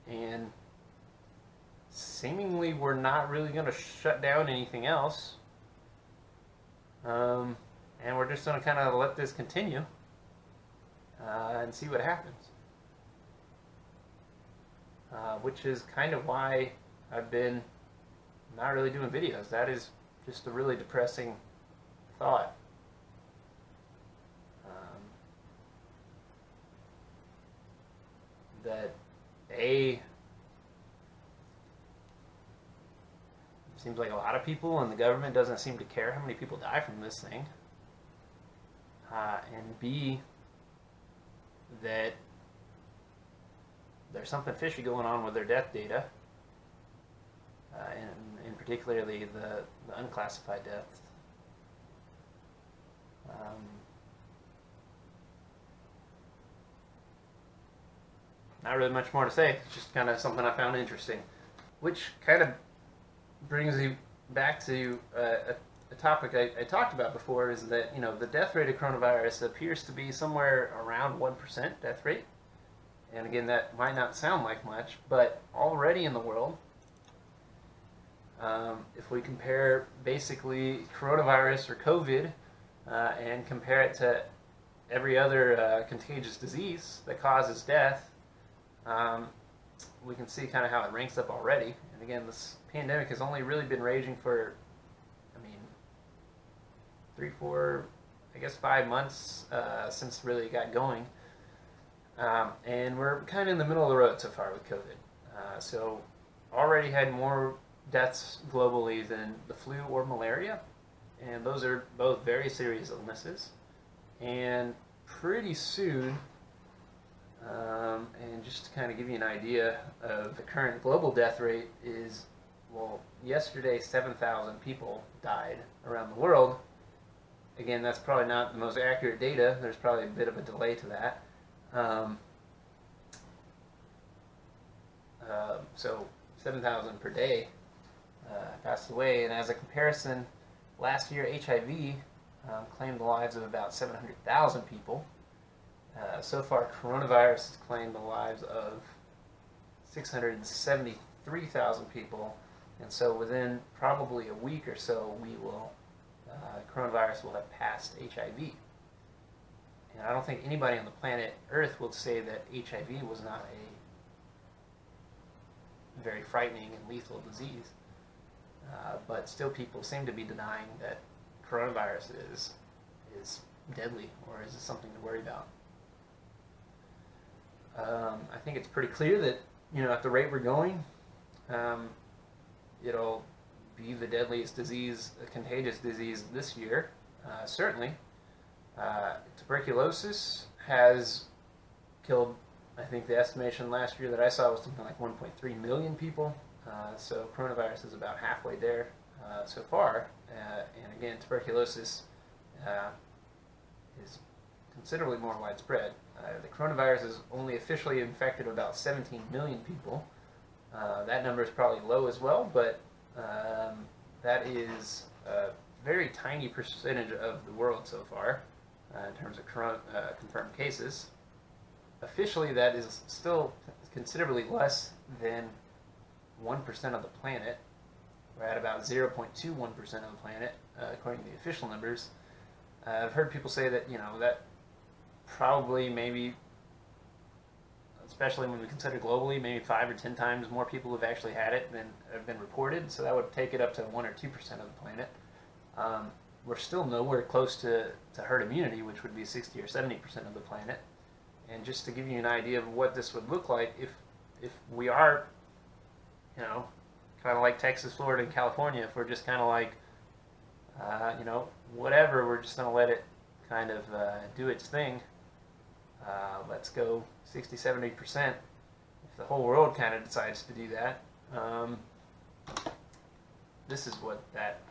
And seemingly we're not really going to shut down anything else, and we're just going to kind of let this continue and see what happens. Which is kind of why I've been not really doing videos. That is just a really depressing thought. That it seems like a lot of people, and the government doesn't seem to care how many people die from this thing. And B, that there's something fishy going on with their death data, and particularly the unclassified deaths. Not really much more to say, just kind of something I found interesting. Which kind of brings you back to a topic I talked about before, is that, you know, the death rate of coronavirus appears to be somewhere around 1% death rate. And again, that might not sound like much, but already in the world, If we compare basically coronavirus or COVID and compare it to every other contagious disease that causes death, we can see kind of how it ranks up already. And again, this pandemic has only really been raging for, 3, 4, I guess 5 months since really it got going. And we're kind of in the middle of the road so far with COVID. So already had more deaths globally than the flu or malaria, and those are both very serious illnesses. And pretty soon, and just to kind of give you an idea of the current global death rate is, well, yesterday 7,000 people died around the world. Again, that's probably not the most accurate data. There's probably a bit of a delay to that. So 7,000 per day passed away, and as a comparison, last year HIV claimed the lives of about 700,000 people. So far, coronavirus has claimed the lives of 673,000 people, and so within probably a week or so, coronavirus will have passed HIV. And I don't think anybody on the planet Earth will say that HIV was not a very frightening and lethal disease. But still, people seem to be denying that coronavirus is deadly, or is something to worry about. I think it's pretty clear that, at the rate we're going, it'll be the deadliest disease, contagious disease this year, certainly. Tuberculosis has killed, I think the estimation last year that I saw was something like 1.3 million people. So coronavirus is about halfway there so far. And again, tuberculosis is considerably more widespread. The coronavirus has only officially infected about 17 million people. That number is probably low as well, but that is a very tiny percentage of the world so far in terms of confirmed cases. Officially, that is still considerably less than 1% of the planet. We're at about 0.21% of the planet, according to the official numbers. I've heard people say that, that probably maybe, especially when we consider globally, maybe 5 or 10 times more people have actually had it than have been reported, so that would take it up to 1 or 2% of the planet. We're still nowhere close to herd immunity, which would be 60 or 70% of the planet. And just to give you an idea of what this would look like, if we are, kind of like Texas, Florida, and California, if we're just kind of like, whatever, we're just going to let it kind of do its thing. Let's go 60, 70%. If the whole world kind of decides to do that, this is what that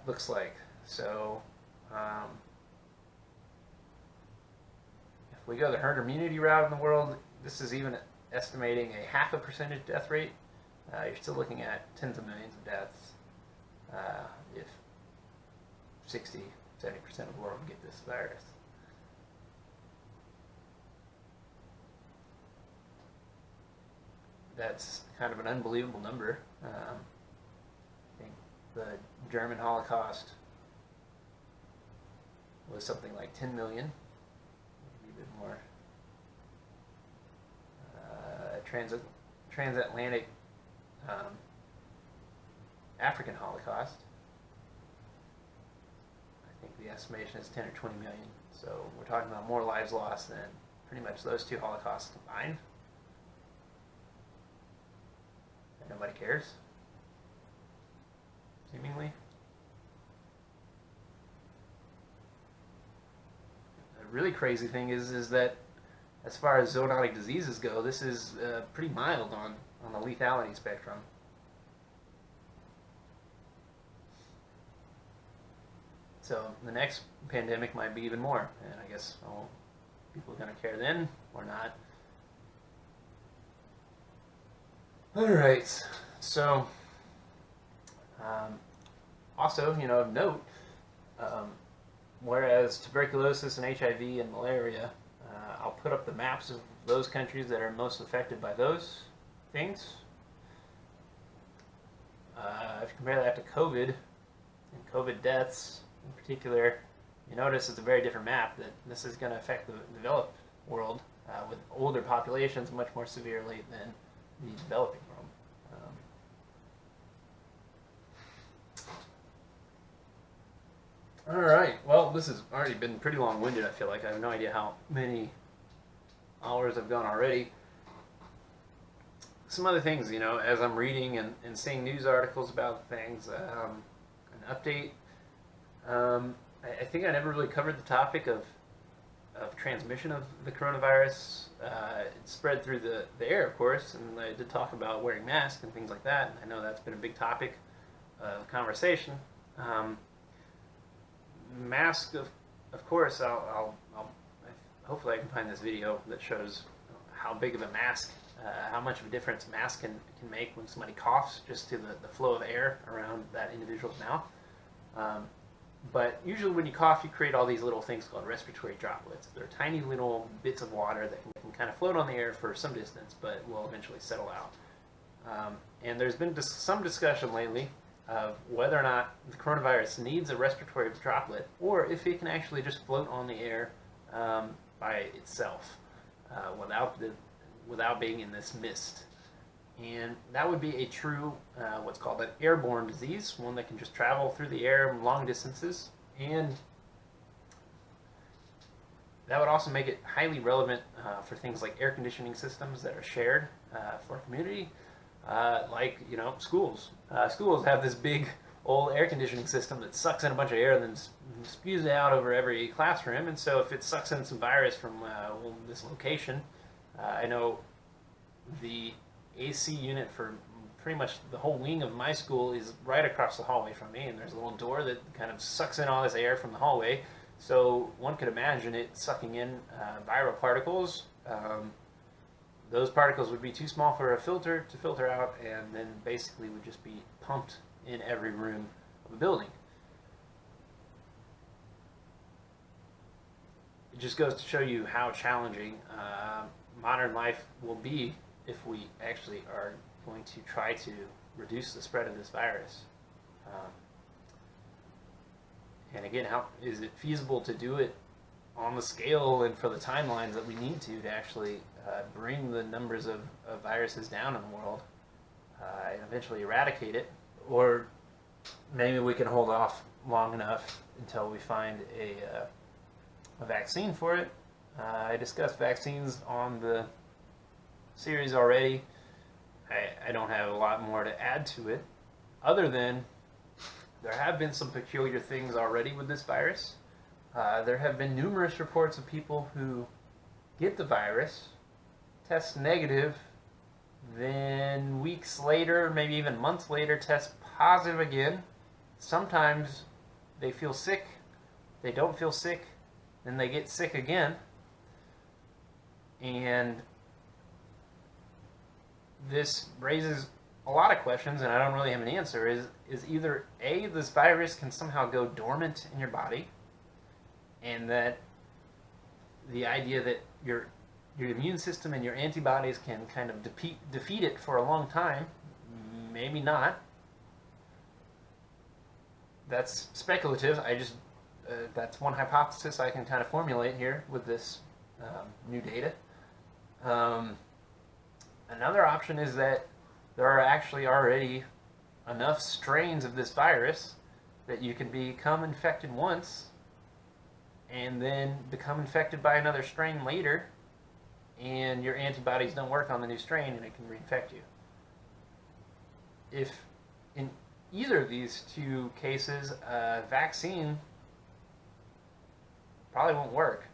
looks like. So if we go the herd immunity route in the world, this is even estimating a 0.5% death rate. You're still looking at tens of millions of deaths if 60, 70% of the world get this virus. That's kind of an unbelievable number. I think the German Holocaust was something like 10 million, maybe a bit more. Transatlantic African Holocaust, I think the estimation is 10 or 20 million. So we're talking about more lives lost than pretty much those two Holocausts combined. And nobody cares, seemingly. The really crazy thing is that as far as zoonotic diseases go, this is pretty mild on the lethality spectrum. So the next pandemic might be even more, and I guess people are going to care then or not. All right, so also, of note, whereas tuberculosis and HIV and malaria, I'll put up the maps of those countries that are most affected by those things. If you compare that to COVID and COVID deaths in particular, you notice it's a very different map, that this is going to affect the developed world with older populations much more severely than the developing world. All right, well, this has already been pretty long-winded, I feel like. I have no idea how many hours I've gone already. Some other things, you know, as I'm reading and seeing news articles about things, an update. I think I never really covered the topic of transmission of the coronavirus. It spread through the air, of course, and I did talk about wearing masks and things like that. I know that's been a big topic of conversation. Mask, of course, hopefully I can find this video that shows how big of a mask, how much of a difference a mask can make when somebody coughs, just to the flow of air around that individual's mouth. But usually when you cough, you create all these little things called respiratory droplets. They're tiny little bits of water that can kind of float on the air for some distance, but will eventually settle out. And there's been some discussion lately of whether or not the coronavirus needs a respiratory droplet, or if it can actually just float on the air by itself without being in this mist. And that would be a true, what's called an airborne disease, one that can just travel through the air long distances. And that would also make it highly relevant for things like air conditioning systems that are shared for a community, like, you know, schools. Schools have this big old air conditioning system that sucks in a bunch of air and then spews it out over every classroom. And so if it sucks in some virus from this location, I know the AC unit for pretty much the whole wing of my school is right across the hallway from me, and there's a little door that kind of sucks in all this air from the hallway. So one could imagine it sucking in viral particles. Those particles would be too small for a filter to filter out, and then basically would just be pumped in every room of a building. It just goes to show you how challenging modern life will be if we actually are going to try to reduce the spread of this virus. And again, how is it feasible to do it on the scale and for the timelines that we need to actually bring the numbers of viruses down in the world and eventually eradicate it? Or maybe we can hold off long enough until we find a vaccine for it. I discussed vaccines on the series already. I don't have a lot more to add to it, other than there have been some peculiar things already with this virus. There have been numerous reports of people who get the virus, test negative, then weeks later, maybe even months later, test positive again. Sometimes they feel sick, they don't feel sick, then they get sick again. And this raises a lot of questions, and I don't really have an answer. Is either A, this virus can somehow go dormant in your body, and that the idea that your immune system and your antibodies can kind of defeat it for a long time. Maybe not. That's speculative. That's one hypothesis I can kind of formulate here with this new data. Another option is that there are actually already enough strains of this virus that you can become infected once and then become infected by another strain later, and your antibodies don't work on the new strain and it can reinfect you. If in either of these two cases, a vaccine probably won't work.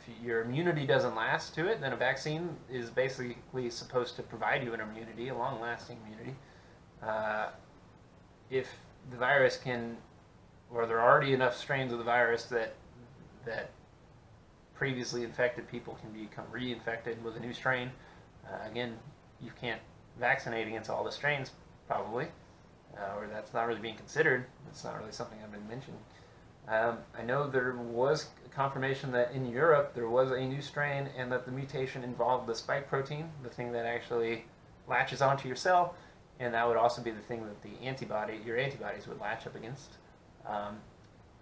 If your immunity doesn't last to it, then a vaccine is basically supposed to provide you an immunity, a long-lasting immunity. If the virus can, or there are already enough strains of the virus that previously infected people can become reinfected with a new strain, again, you can't vaccinate against all the strains, probably, or that's not really being considered. It's not really something I've been mentioning. I know there was confirmation that in Europe there was a new strain, and that the mutation involved the spike protein, the thing that actually latches onto your cell, and that would also be the thing that your antibodies would latch up against.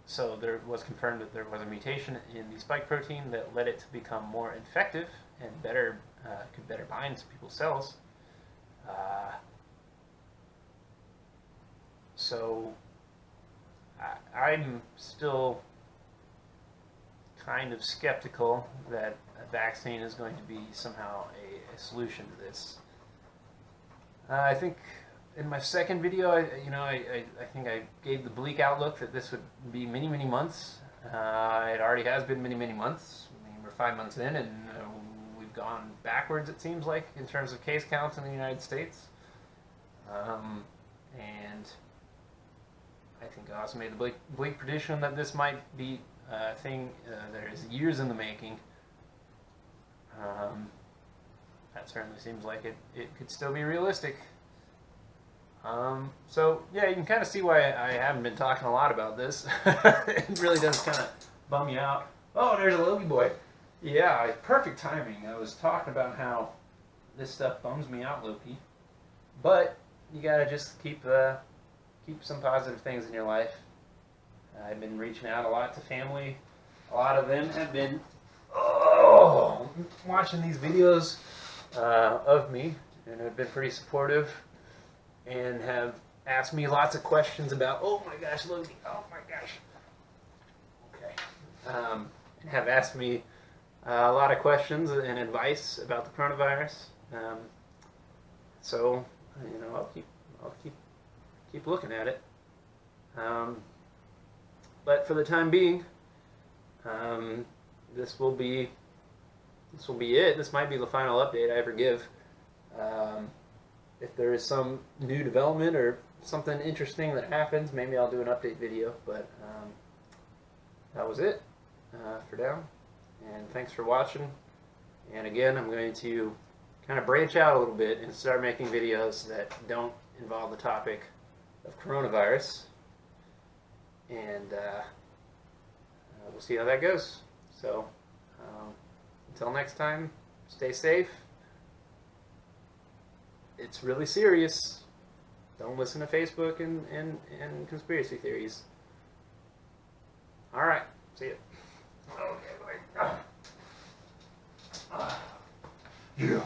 So there was confirmed that there was a mutation in the spike protein that led it to become more infective and could better bind to people's cells. So I'm still kind of skeptical that a vaccine is going to be somehow a solution to this. I think in my second video, I think I gave the bleak outlook that this would be many, many months. It already has been many, many months. I mean, we're 5 months in, and we've gone backwards, it seems like, in terms of case counts in the United States. And I think I also made the bleak prediction that this might be a thing that is years in the making. That certainly seems like it could still be realistic. So yeah, you can kind of see why I haven't been talking a lot about this. It really does kind of bum you out. Oh, there's a Logie boy. Yeah, perfect timing. I was talking about how this stuff bums me out, Loki. But you gotta just keep some positive things in your life. I've been reaching out a lot to family. A lot of them have been watching these videos of me, and have been pretty supportive, and have asked me lots of questions about, oh my gosh, Logie, oh my gosh. Okay. Have asked me a lot of questions and advice about the coronavirus. So, I'll keep looking at it. But for the time being, this will be it. This might be the final update I ever give. If there is some new development or something interesting that happens, maybe I'll do an update video. But that was it for now. And thanks for watching. And again, I'm going to kind of branch out a little bit and start making videos that don't involve the topic of coronavirus. And we'll see how that goes. So until next time, stay safe. It's really serious. Don't listen to Facebook and conspiracy theories. Alright, see ya. Okay, wait. Yeah.